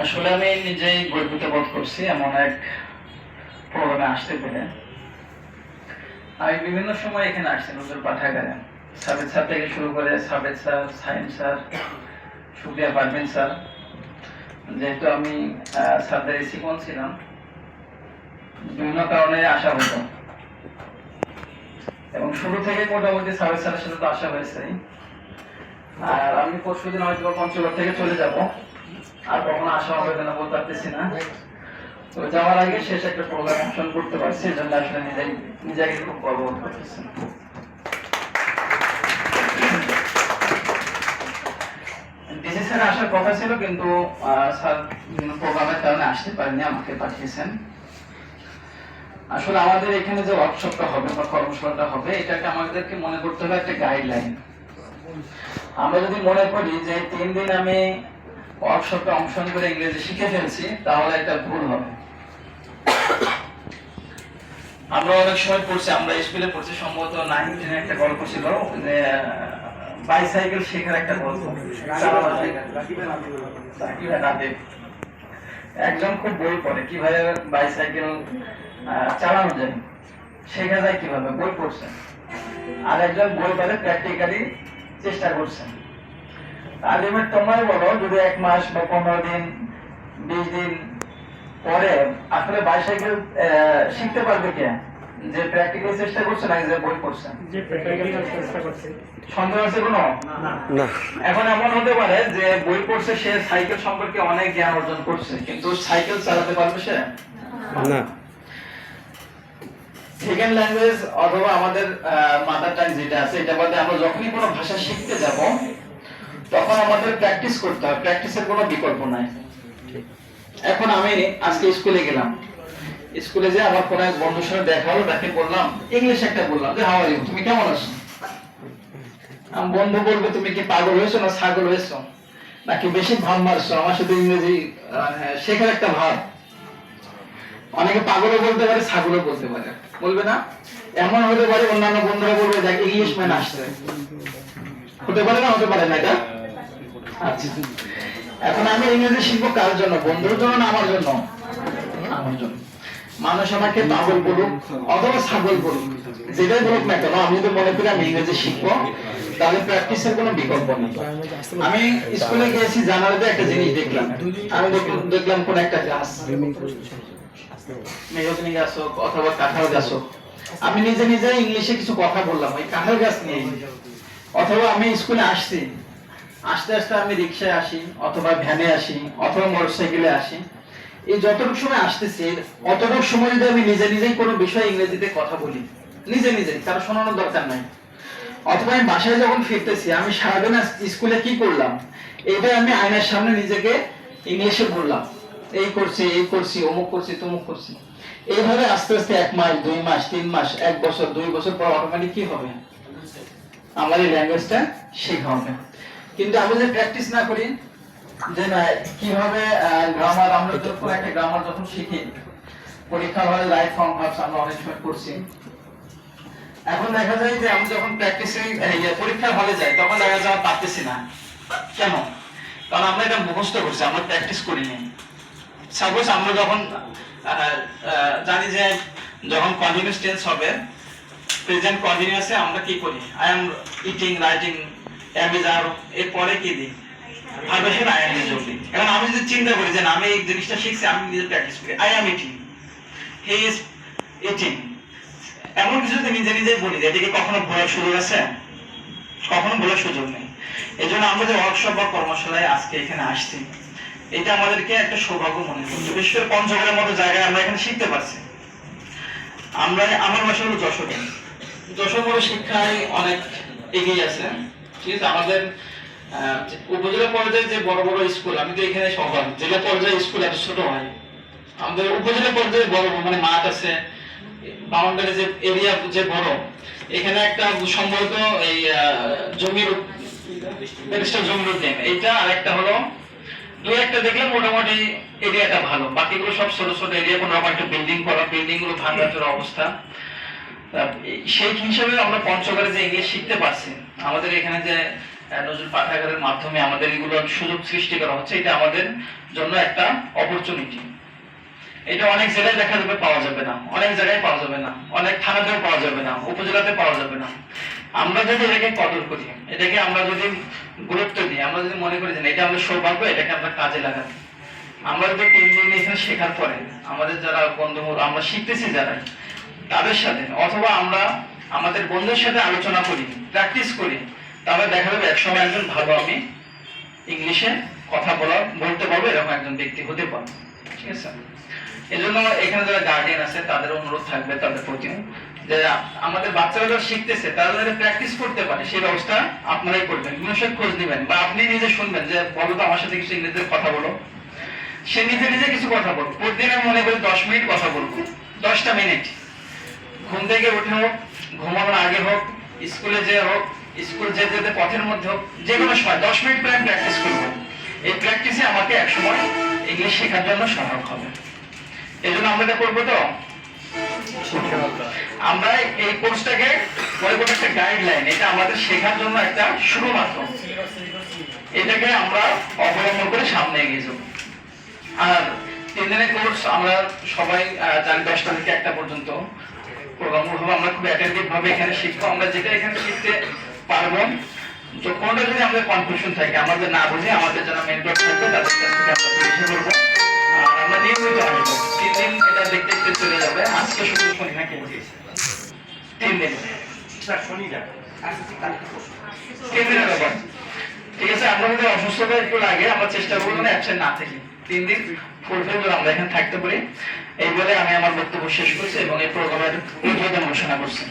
আসলে আমি নিজেই গর্বিত বোধ করছি এমন এক প্রোগ্রামে আসতে পেরে। আমি বিভিন্ন সময় এখানে আসছি নজর পাঠাগারে, সাবেদ স্যার থেকে শুরু করে Sabed sir, Saim sir, Supriya Parvin sir. যেহেতু আমি স্যারদের শিক্ষক ছিলাম, বিভিন্ন কারণে আসা হতো এবং শুরু থেকে মোটামুটি সাবেদ স্যারের সাথে তো আসা হয়েছে। আর আমি পরশুদিন হয়তো পঞ্চগড় থেকে চলে যাব, আর কখনো আসা হবে কিনা বলতে পারতেছি না। তো যাওয়ার আগে শেষ একটা প্রোগ্রাম অংশগ্রহণ করতে পারছি, এই জন্য আসলে নিজেকে খুব গর্ববোধ করতেছি। ডিসি স্যার আসার কথা ছিল, কিন্তু স্যার বিভিন্ন প্রোগ্রামের কারণে আসতে পারেনি, আমাকে পাঠিয়েছেন। আসলে আমাদের এখানে যে ওয়ার্কশপটা হবে বা কর্মশালাটা হবে, এটাকে আমাদেরকে মনে করতে হবে একটা গাইডলাইন। আমরা যদি মনে করি যে 3 দিন আমি ওয়ার্কশপে অংশগ্রহণ করে ইংরেজি শিখে ফেলছি, তাহলে এটা ভুল হবে। আমরা অনেক সময় পড়ছি, আমরা স্কুলে পড়ছি, সম্ভবত 9-10 একটা গল্প ছিল যে বাইসাইকেল শেখার একটা গল্প। একজন খুব বই পড়ে কিভাবে বাইসাইকেল চালানো যায়, শেখা যায় কিভাবে, বই পড়ছেন। আর একজন বই পড়ে প্র্যাকটিক্যালি চেষ্টা করছেন। আলটিমেট তোমরাই বলো, যদি 1 মাস বা 15 দিন 20 দিন পরে আসলে বাইসাইকেল শিখতে পারবে কে? যে প্র্যাকটিক্যাল চেষ্টা করছে নাকি যে বই পড়ছে? যে প্র্যাকটিক্যাল চেষ্টা করছে। সন্দেহ আছে কোনো? না। এখন এমন হতে পারে যে বই পড়ছে, সে সাইকেল সম্পর্কে অনেক জ্ঞান অর্জন করছে, কিন্তু সাইকেল চালাতে পারবে সে? না। সেকেন্ড ল্যাঙ্গুয়েজ অথবা আমাদের মাদার টাং যেটা আছে, এটা বলতে আমরা যখনই কোনো ভাষা শিখতে যাব, তখন আমাদের প্র্যাকটিস করতে হবে, প্র্যাকটিসের কোনো বিকল্প নাই। এখন আমি আজকে স্কুলে গেলাম, স্কুলে যে আমার কোনো এক বন্ধুর সাথে দেখা হলো, তাকে বললাম ইংলিশ একটা বললাম যে হাউ আর ইউ, তুমি কেমন আছো? বন্ধু বলবে তুমি কি পাগল হয়েছো না ছাগল হয়েছো, নাকি বেশি ভাব মারছো আমার সাথে ইংরেজি শেখার একটা ভাব। অনেকে পাগলও বলতে পারে, ছাগলও বলতে পারে, বলবে না? এমন হতে পারে অন্যান্য বন্ধুরা বলবে দেখ ইংলিশ ম্যান আসছে, হতে পারে না? হতে পারে না এটা? আচ্ছা, এখন আমি ইংরেজি শিখবো কার জন্য? বন্ধুর জন্য না আমার জন্য? আমার জন্য। মানুষ আমাকে পাগল বলুক অথবা ছাগল বলুক, যেটাই বলুক না কেন, আমি যদি মনে করি আমি ইংরেজি শিখবো, তাহলে প্র্যাকটিসের কোনো বিকল্প নেই। আমি স্কুলে গিয়েছি, জানালাতে একটা জিনিস দেখলাম। আমি দেখলাম কোন একটা গাছ, মেহগনি গাছ হোক অথবা কাঁঠাল গাছ হোক। আমি নিজে নিজে ইংলিশে কিছু কথা বললাম ওই কাঁঠাল গাছ নিয়ে। অথবা আমি স্কুলে আসছি, আস্তে আস্তে আমি রিক্সায় আসি অথবা ভ্যানে আসি অথবা মোটরসাইকেলে আসি, এই যতটুকু সময় আসতেছি অতটুকু সময় যদি আমি নিজে নিজেই কোনো বিষয় ইংরেজিতে কথা বলি, নিজে নিজে, কারো শোনানোর দরকার নাই। অথবা আমি বাসায় যখন ফিরতেছি, আমি সারাদিন স্কুলে কি করলাম, এটা আমি আয়নার সামনে নিজেকে ইংলিশে বললাম, এই করছি, এই করছি, অমুক করছি, তমুক করছি। এইভাবে আস্তে আস্তে 1 মাস, 2 মাস, 3 মাস, 1 বছর, 2 বছর পর অটোমেটিক কি হবে, আমার এই ল্যাঙ্গুয়েজটা শেখা হবে। কিন্তু আমি যদি প্র্যাকটিস না করি, যে না কিভাবে গ্রামার, আমরা যখন একটা গ্রামার যখন শিখি পরীক্ষা হলে রাইট ফর্ম ভার্বস আমরা অনেক সময় করছি, এখন দেখা যায় যে আমি যখন প্র্যাকটিসে পরীক্ষার হলে যাই, তখন দেখা যায় আমি পারতেছি না। কেন? কারণ আমরা এটা মুখস্থ করছি, আমরা প্র্যাকটিস করিনি। সাপোজ আমরা যখন জানি যে যখন কন্টিনিউয়াস টেন্স হবে, প্রেজেন্ট কন্টিনিউয়াসে আমরা কি করি, I am eating, writing, am is are, এর পরে কি দিই, ভার্বের সাথে আই এম এ যোগ দিই। এখন আমি যদি চিন্তা করি যে আমি এই জিনিসটা শিখছি, আমি নিজে প্র্যাকটিস করি, I am eating, he is eating, এমন কিছু যদি নিজে নিজেই বলি, এটাকে কখনো ভুলার সুযোগ আছে? কখনো ভুলার সুযোগ নেই। এই জন্য আমরা যে ওয়ার্কশপ বা কর্মশালায় আজকে এখানে আসছি, এটা আমাদেরকে একটা সৌভাগ্য মনে করছে। বিশেষ করে পঞ্চগড়ের মতো জায়গায় আমরা এখানে শিখতে পারছি। আমার বাসা হলো যশোরে। যশোর বড় শিক্ষায় অনেক এগিয়ে আছে, ঠিক আছে। আমাদের উপজেলা পর্যায়ে যে বড় বড় স্কুল, আমি তো এখানে সবার জেলা পর্যায়ে স্কুল এত ছোট হয়, আমাদের উপজেলা পর্যায়ে বড় মানে মাঠ আছে, বাউন্ডারি যে এরিয়া যে বড়, এখানে একটা সম্ভবত এই জমির উদ্যান এইটা, আর একটা হলো 2-1টা দেখলাম মোটামুটি এরিয়াটা ভালো, বাকিগুলো সব ছোট ছোট এরিয়া, কোনো রকম একটা বিল্ডিং করা, বিল্ডিং গুলো ভাঙাচোরা অবস্থা। সেই হিসাবে আমরা পঞ্চগড়ে যে ইংলিশ শিখতে পারছি, আমাদের এখানে যে নজরুল পাঠাগারের মাধ্যমে আমাদের এগুলো সুযোগ সৃষ্টি করা হচ্ছে, এটা আমাদের জন্য একটা অপরচুনিটি। এটা অনেক জায়গায় দেখা যাবে পাওয়া যাবে না, অনেক জায়গায় পাওয়া যাবে না, অনেক থানাতেও পাওয়া যাবে না, উপজেলাতে পাওয়া যাবে না। আমরা যদি এটাকে কদর করি, এটাকে আমরা যদি গুরুত্ব দিই, আমরা যদি মনে করি যে এটা আমাদের সৌভাগ্য, এটাকে আমরা কাজে লাগাই, আমরা যদি 3 দিন এখানে শেখার পরে আমাদের যারা বন্ধু আমরা শিখতেছি যারা তাদের সাথে, অথবা আমরা আমাদের বন্ধুদের সাথে আলোচনা করি, প্র্যাকটিস করি, তাহলে দেখা যাবে একসময় একজন ভালো আমি ইংলিশে কথা বলতে পারবো, এরকম একজন ব্যক্তি হতে পারবো। ঠিক আছে, এই জন্য এখানে যারা গার্ডিয়ান আছে তাদের অনুরোধ থাকবে তাদের প্রতি যে আমাদের বাচ্চারা যারা শিখতেছে তারা যারা প্র্যাকটিস করতে পারে সেই ব্যবস্থা আপনারাই করবেন, নিশ্চয়ই খোঁজ নেবেন, বা আপনি নিজে শুনবেন যে বলো তো আমার সাথে কিছু ইংরেজিতে কথা বলো, সে নিজে নিজে কিছু কথা বলবো। প্রতিদিন আমি মনে করি 10 মিনিট কথা বলবো, 10টা মিনিট, ঘুম থেকে উঠে হোক, ঘুমানোর আগে হোক, স্কুলে যে হোক, স্কুল যেতে যেতে পথের মধ্যে হোক, যে কোনো সময় 10 মিনিট করে আমি প্র্যাকটিস করবো। এই প্র্যাকটিসে আমাকে একসময় ইংলিশ শেখার জন্য সহায়ক হবে। এই জন্য আমরা এটা করবো। তো আমরা এই কোর্সটাকে মনে করবো একটা গাইডলাইন, এটা আমাদের শেখার জন্য একটা শুরু মাত্র, এটাকে আমরা অবলম্বন করে সামনে এগিয়ে যাবো। আর 3 দিনের কোর্স আমরা সবাই জানি 10টা থেকে 1টা পর্যন্ত প্রোগ্রাম হবে। আমরা খুব অ্যাটেন্টিভ ভাবে এখানে শিখবো। আমরা যেটা এখানে শিখতে পারবো, তো কোনটা যদি আমাদের কনফিউশন থাকে, আমাদের না বুঝে আমাদের যারা মেন্টর থাকবে তাদের কাছ থেকে আমরা জিজ্ঞাসা করবো। আর আমরা নিয়মিত আসবো, 3 দিন এটা দেখতে দেখতে চলে যাবে। আজকে শুধু শনি নাকি 3 দিন, 3 দিনের ব্যাপার। ঠিক আছে, আমরা যদি অসুস্থতা একটু লাগে আমরা চেষ্টা করবো না অ্যাবসেন্ট না থেকে 3 দিন ফুলফিল করে আমরা এখানে থাকতে পারি। এই বলে আমি আমার বক্তব্য শেষ করছি এবং এই প্রোগ্রামের উদ্বোধন ঘোষণা করছি।